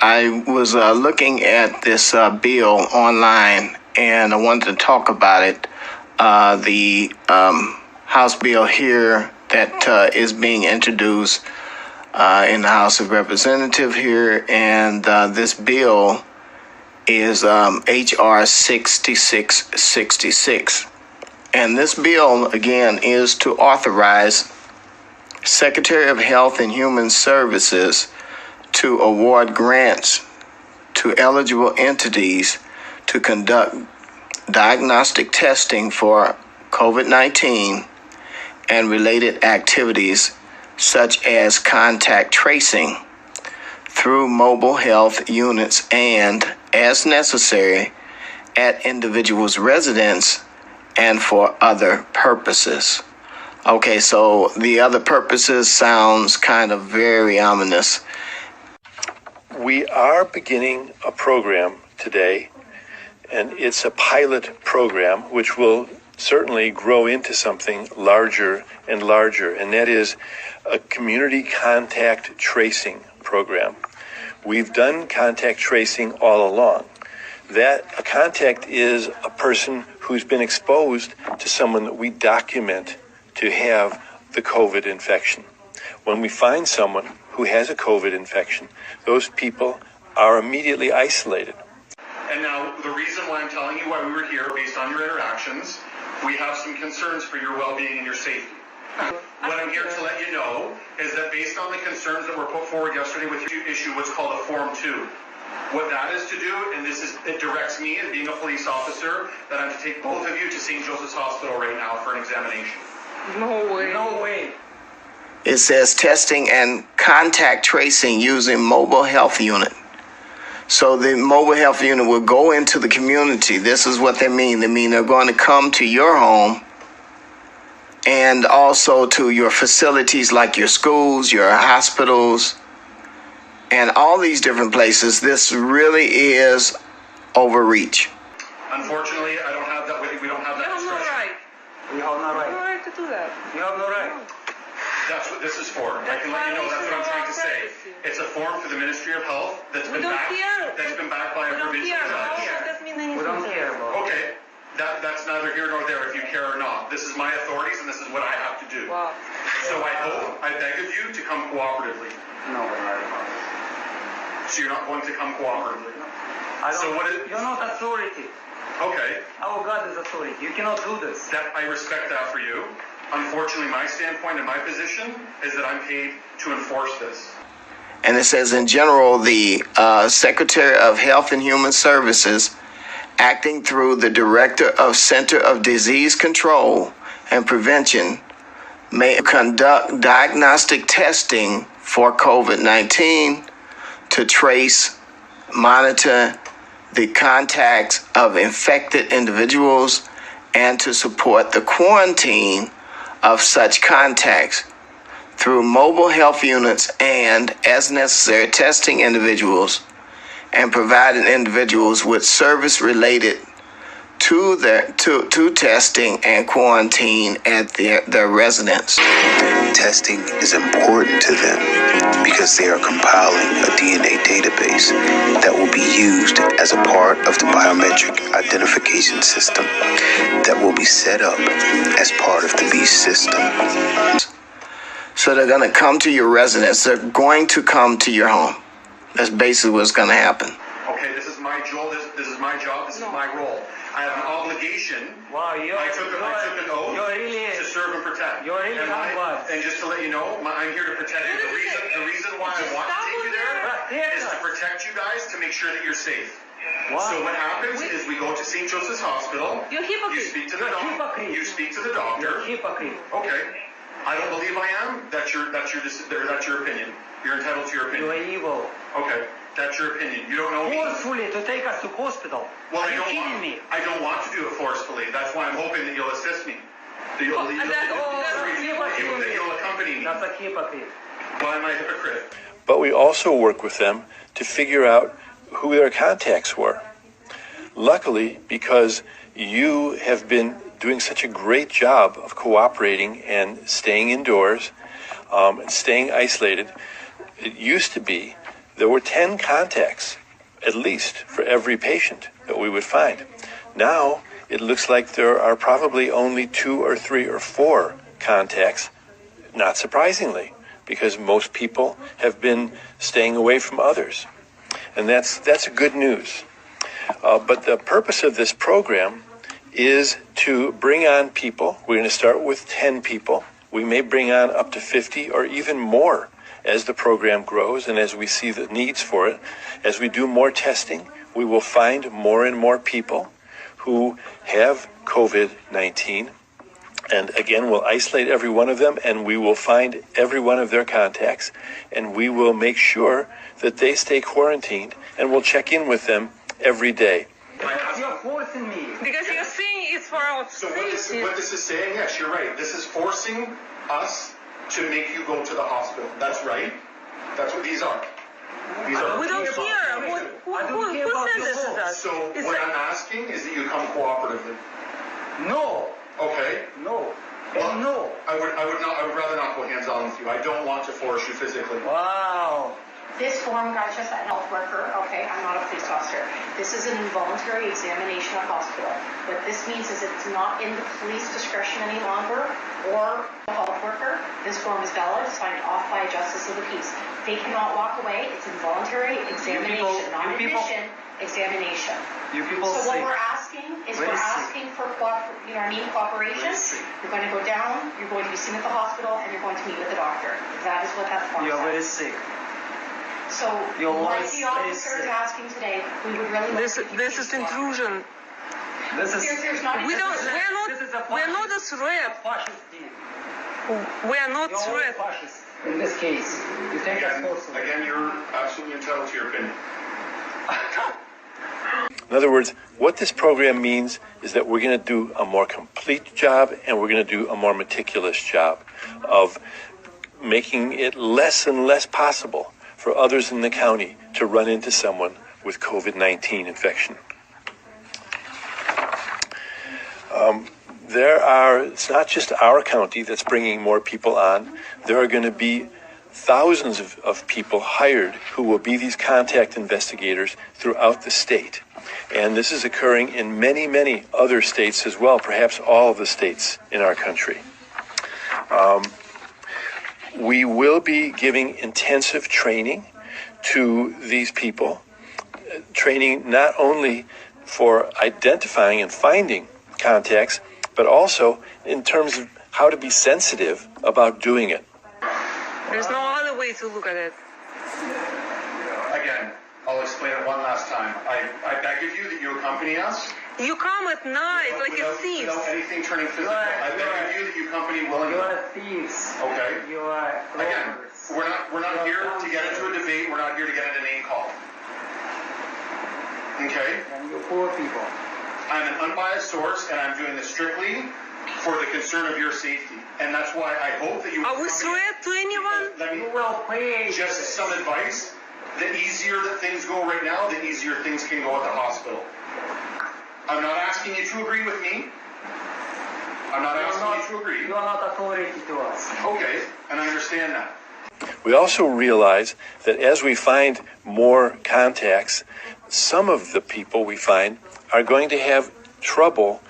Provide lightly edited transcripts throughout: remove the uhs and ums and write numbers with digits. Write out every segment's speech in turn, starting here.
I was looking at this bill online, and I wanted to talk about it. The House bill here that is being introduced in the House of Representatives here, and this bill is H.R. 6666. And this bill, again, is to authorize Secretary of Health and Human Services to award grants to eligible entities to conduct diagnostic testing for COVID-19 and related activities such as contact tracing through mobile health units and, as necessary, at individuals' residence and for other purposes. Okay, so the other purposes sounds kind of very ominous. We are beginning a program today, and it's a pilot program which will certainly grow into something larger and larger, and that is a community contact tracing program. We've done contact tracing all along. That a contact is a person who's been exposed to someone that we document to have the COVID infection. When we find someone who has a COVID infection, those people are immediately isolated. And now, the reason why I'm telling you why we were here, based on your interactions, we have some concerns for your well-being and your safety. What I'm here to let you know is that based on the concerns that were put forward yesterday with your issue, what's called a Form 2. What that is to do, and it directs me, as being a police officer, that I'm to take both of you to St. Joseph's Hospital right now for an examination. No way. No way. It says testing and contact tracing using mobile health unit. So the mobile health unit will go into the community. This is what they mean. They mean they're going to come to your home and also to your facilities like your schools, your hospitals, and all these different places. This really is overreach. Unfortunately, I don't have that. We don't have that discretion. You have no right. You have no right to do that. You have no right. That's what this is for. I can let you know that's what I'm trying to say. It's a form for the Ministry of Health that's been backed by a provincial judge. We don't care about it. Okay, that's neither here nor there if you care or not. This is my authorities and this is what I have to do. Wow. So I beg of you to come cooperatively. No. So you're not going to come cooperatively. You're not authority. Okay. Our God is authority. You cannot do this. I respect that for you. Unfortunately, my standpoint and my position is that I'm paid to enforce this. And it says, in general, the Secretary of Health and Human Services, acting through the Director of Center of Disease Control and Prevention, may conduct diagnostic testing for COVID-19 to trace, monitor the contacts of infected individuals and to support the quarantine of such contacts through mobile health units and, as necessary, testing individuals and providing individuals with service related to testing and quarantine at their residence. Testing is important to them because they are compiling a DNA database that will be used as a part of the biometric identification system that will be set up as part of the BEAST system. So they're going to come to your residence. They're going to come to your home. That's basically what's going to happen. Okay, this is my job. This is my job. This is my role. I have an obligation. Wow, I took an oath to serve and protect. You're really and just to let you know, I'm here to protect you. The reason why I want to take you there is to protect you guys, to make sure that you're safe. Wow. So what happens is we go to St. Joseph's Hospital. You're hypocrite. You speak to the doctor. You speak to the doctor. You're hypocrite. Okay. I don't believe I am. That's your opinion. You're entitled to your opinion. You're evil. Okay. That's your opinion. You don't know me. Forcefully to take us to hospital. Well, Are you kidding me? I don't want to do it forcefully. That's why I'm hoping that you'll assist me. That you'll accompany me. That's a hypocrite. Why am I a hypocrite? But we also work with them to figure out who their contacts were. Luckily, because you have been doing such a great job of cooperating and staying indoors and staying isolated, it used to be there were 10 contacts, at least, for every patient that we would find. Now, it looks like there are probably only 2 or 3 or 4 contacts, not surprisingly, because most people have been staying away from others. And that's good news. But the purpose of this program is to bring on people. We're going to start with 10 people. We may bring on up to 50 or even more as the program grows and as we see the needs for it. As we do more testing, we will find more and more people who have COVID-19. And again, we'll isolate every one of them, and we will find every one of their contacts, and we will make sure that they stay quarantined, and we'll check in with them every day. You're forcing me. Because you're saying it's for our So safety. what this is saying, yes, you're right. This is forcing us to make you go to the hospital. That's right. That's what these are. These are. We don't care. Who says this is us? So It's what like- I'm asking is that you come cooperatively. No. Okay. No. Well, And no. I would rather not go hands-on with you. I don't want to force you physically. Wow. This form got just a health worker, okay, I'm not a police officer. This is an involuntary examination of hospital. What this means is it's not in the police discretion any longer or the health worker. This form is valid, signed off by a justice of the peace. They cannot walk away. It's involuntary examination, not admission, examination. You people So what sick. we're asking is Very we're sick. asking for cooperation. Very sick. You're going to go down, you're going to be seen at the hospital, and you're going to meet with the doctor. That is what that form You're very says. sick. So, Your like voice the officer is is- asking today, we would really like This to this is intrusion. This is There's not We don't. this is a We're not a threat. fascist deal. We are not You're all threat. fascist in this case. You take us forcibly. Again, you're absolutely entitled to your opinion. In other words, what this program means is that we're going to do a more complete job and we're going to do a more meticulous job of making it less and less possible for others in the county to run into someone with COVID-19 infection. It's not just our county that's bringing more people on. There are going to be thousands of people hired who will be these contact investigators throughout the state. And this is occurring in many, many other states as well, perhaps all of the states in our country. We will be giving intensive training to these people, training not only for identifying and finding contacts, but also in terms of how to be sensitive about doing it. There's no other way to look at it. Again, I'll explain it one last time. I beg of you that you accompany us. You come at night like a thief. Without anything turning physical. Right, I beg of you that you accompany willingly. You are thieves. Okay. You are Again, robbers. we're not here to get into a debate. We're not here to get into name call. Okay? And you poor people. I'm an unbiased source, and I'm doing this strictly for the concern of your safety. And that's why I hope that you... Are we threat to anyone? Let me... You will pay. Just some advice. The easier that things go right now, the easier things can go at the hospital. I'm not asking you to agree with me. I'm not asking you to agree. You are not authority to us. Okay, and I understand that. We also realize that as we find more contacts, some of the people we find are going to have trouble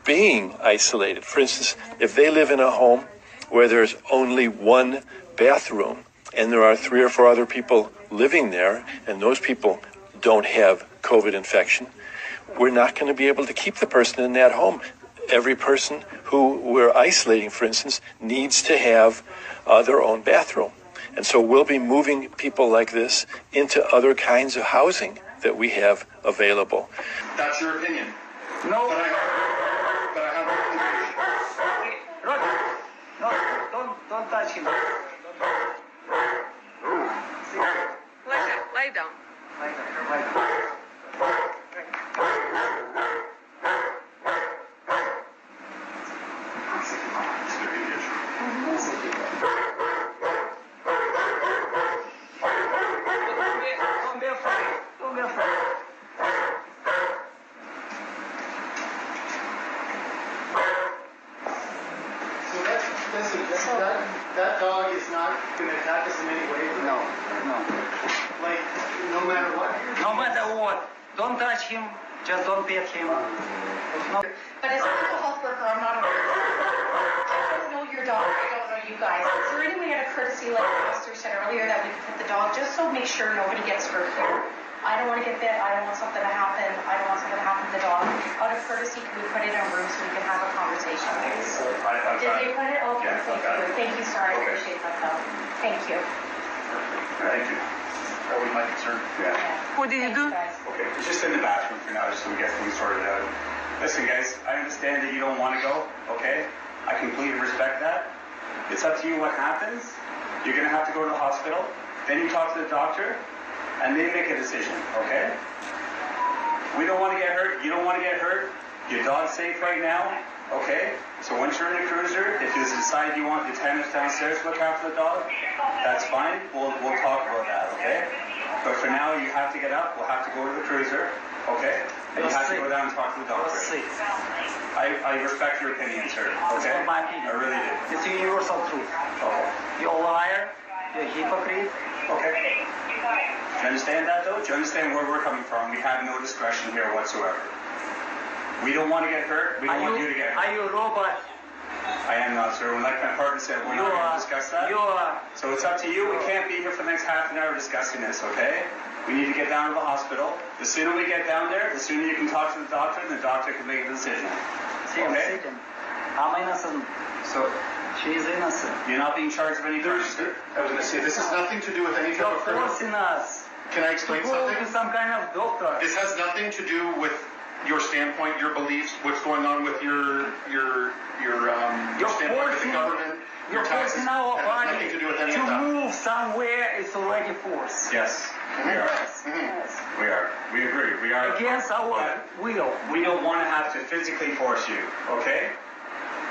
being isolated. For instance, if they live in a home where there's only one bathroom and there are 3 or 4 other people living there and those people don't have COVID infection, we're not going to be able to keep the person in that home. Every person who we're isolating, for instance, needs to have their own bathroom. And so we'll be moving people like this into other kinds of housing that we have available. That's your opinion. No. But I have Roger. No, don't touch him. Lie down. Lie down. Don't be afraid. Don't be afraid. So listen, that dog is not going to attack us in any way? No, no. like, no matter what? No matter what. Don't touch him. Just don't pet him. No. But as a mental health worker, I'm not a I don't know your dog. I don't know you guys. Is there any way out of courtesy, like the officer said earlier, that we could put the dog just so make sure nobody gets hurt here? I don't want to get bit. I don't want something to happen. I don't want something to happen to the dog. Out of courtesy, can we put it in a room so we can have a conversation? Did they put it? Okay, thank you. Thank you, sir. I appreciate that, though. Thank you. Thank you. That was my concern. Yeah. What did you do? Okay, it's just in the bathroom for now, just so we get things sorted out. Listen, guys, I understand that you don't want to go, okay? I completely respect that. It's up to you what happens. You're going to have to go to the hospital. Then you talk to the doctor, and they make a decision, okay? We don't want to get hurt. You don't want to get hurt. Your dog's safe right now, okay? So once you're in the cruiser, if you decide you want the attendants downstairs to look after the dog, that's fine. We'll talk about that, okay? But for now, you have to get up. We'll have to go to the cruiser, okay? And you have to go down and talk to the doctor. I respect your opinion, sir. Okay? That's my opinion. I really do. It's universal truth. Okay. You're a liar. You're a hypocrite. Okay. Do you understand that, though? Do you understand where we're coming from? We have no discretion here whatsoever. We don't want to get hurt. We don't want you to get hurt. Are you a robot? I am not, sir. Like my partner said, we're not going to discuss that. You are. So it's up to you. We can't be here for the next half an hour discussing this, okay? We need to get down to the hospital. The sooner we get down there, the sooner you can talk to the doctor, and the doctor can make a decision. See, I'm sitting. I'm innocent. So She is innocent. you're not being charged with any crime, sir. I was going to say, this has nothing to do with any type You're of criminal. forcing us Can I to explain go something? to some kind of doctor. This has nothing to do with your standpoint, your beliefs, what's going on with your standpoint with the government, your You're taxes. forcing our It has body nothing to do with any to of that. move somewhere. It's already forced. Yes, we are. Yes. We are. We agree. We are. Against our will. We don't want to have to physically force you, okay?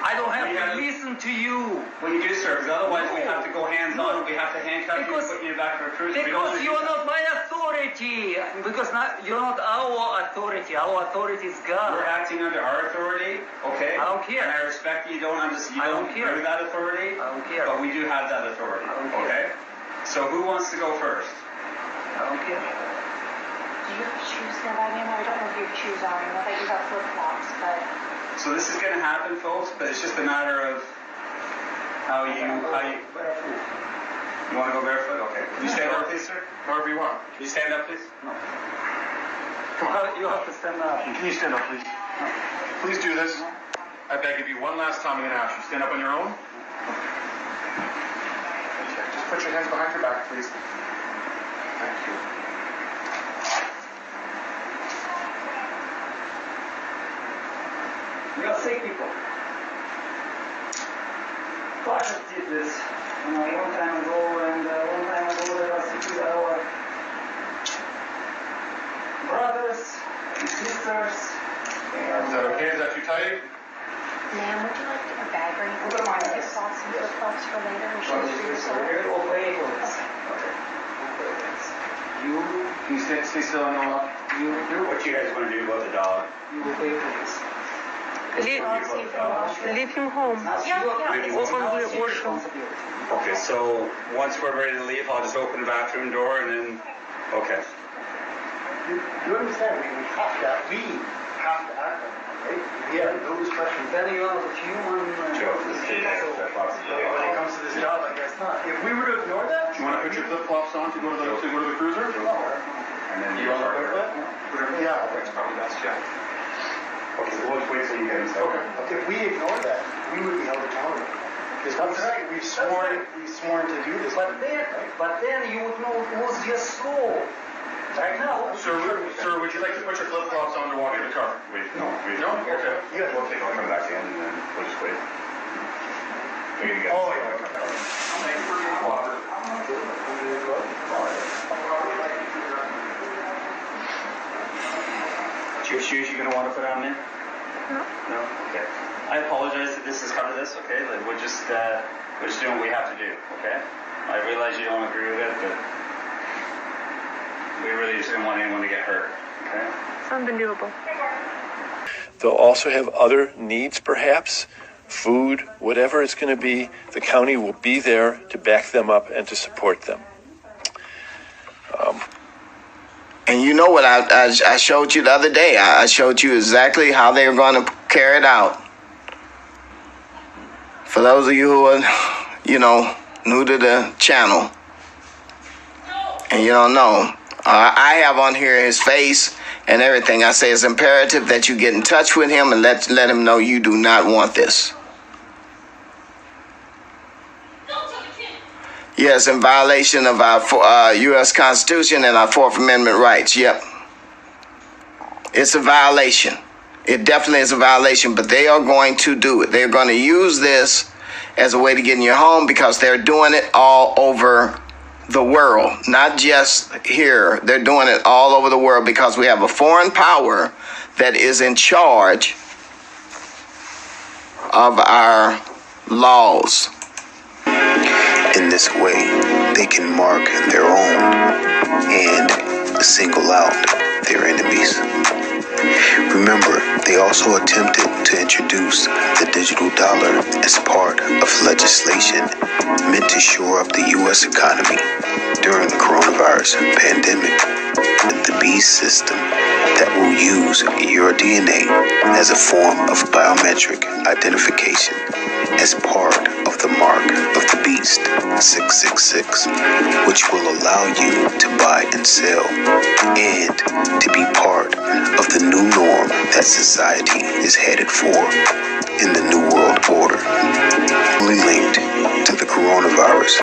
I don't have We to have- listen to you. When you do, sir, because otherwise we have to go hands-on, we have to handcuff you and Because- put you back to a cruiser. We don't Because wanna do you're that. not my authority. Because you're not our authority. Our authority is God. We're acting under our authority, okay? I don't care. And I respect you don't understand. You I don't don't care. agree with that authority. I don't care. But we do have that authority, I don't care. okay? So who wants to go first? I don't care. Do you have shoes nearby me? I don't know if you have shoes on. I know that you got flip-flops, but So this is going to happen, folks, but it's just a matter of how you want to go barefoot? Okay. Can you stand up, please, sir? However you want. Can you stand up, please? No. You have to stand up. Can you stand up, please? Please do this. I beg of you, one last time I'm going to ask you. Stand up on your own. Just put your hands behind your back, please. Thank you. We are sick people. Fathers did this a long time ago, and a long time ago they were sick with our brothers and sisters. Is that okay? Is that too tight? ma'am, would you like a bag or anything? Or want to get socks and flip-flops for later and shoes for yourself? Obey us. You Can you stay still and all up? What you guys want to do about the dog? obey us. Leave him home. Open the washroom. Okay, so once we're ready to leave, I'll just open the bathroom door and then, okay. You understand, we have to act on it, right? Yeah, no discretion. Then you have a human. Joe, this kid has When it comes to this job, I guess not. If we were to ignore that, Do you want to put your flip-flops on to go to the cruiser? And then you want to put that? Yeah. That's probably best, yeah. Okay, so we'll wait till you get inside. Okay. If we ignore that, we would be held accountable. Because we've sworn to do this. But then you would know who's your soul. Right now. Sir, would you like to put your flip-flops on to walk in the car? No. Okay. Yeah, we'll come back in and then we'll just wait. We're gonna get. Oh, yeah. Your shoes you're gonna want to put on there? No. Okay. I apologize that this has come to this. Okay, like we're just doing what we have to do. Okay. I realize you don't agree with it, but we really just didn't want anyone to get hurt. Okay. It's unbelievable. They'll also have other needs, perhaps, food, whatever it's going to be. The county will be there to back them up and to support them. And you know what I showed you the other day. I showed you exactly how they're going to carry it out. For those of you who are, new to the channel and you don't know, I have on here his face and everything. I say it's imperative that you get in touch with him and let him know you do not want this. Yes, in violation of our U.S. Constitution and our Fourth Amendment rights. Yep. It's a violation. It definitely is a violation, but they are going to do it. They're going to use this as a way to get in your home because they're doing it all over the world, not just here. They're doing it all over the world because we have a foreign power that is in charge of our laws. In this way, they can mark their own and single out their enemies. Remember, they also attempted to introduce the digital dollar as part of legislation meant to shore up the U.S. economy during the coronavirus pandemic. The beast system that will use your DNA as a form of biometric identification as part of the mark of the beast 666, which will allow you to buy and sell and to be part of the new norm that society is headed for in the New World Order. Linked to the coronavirus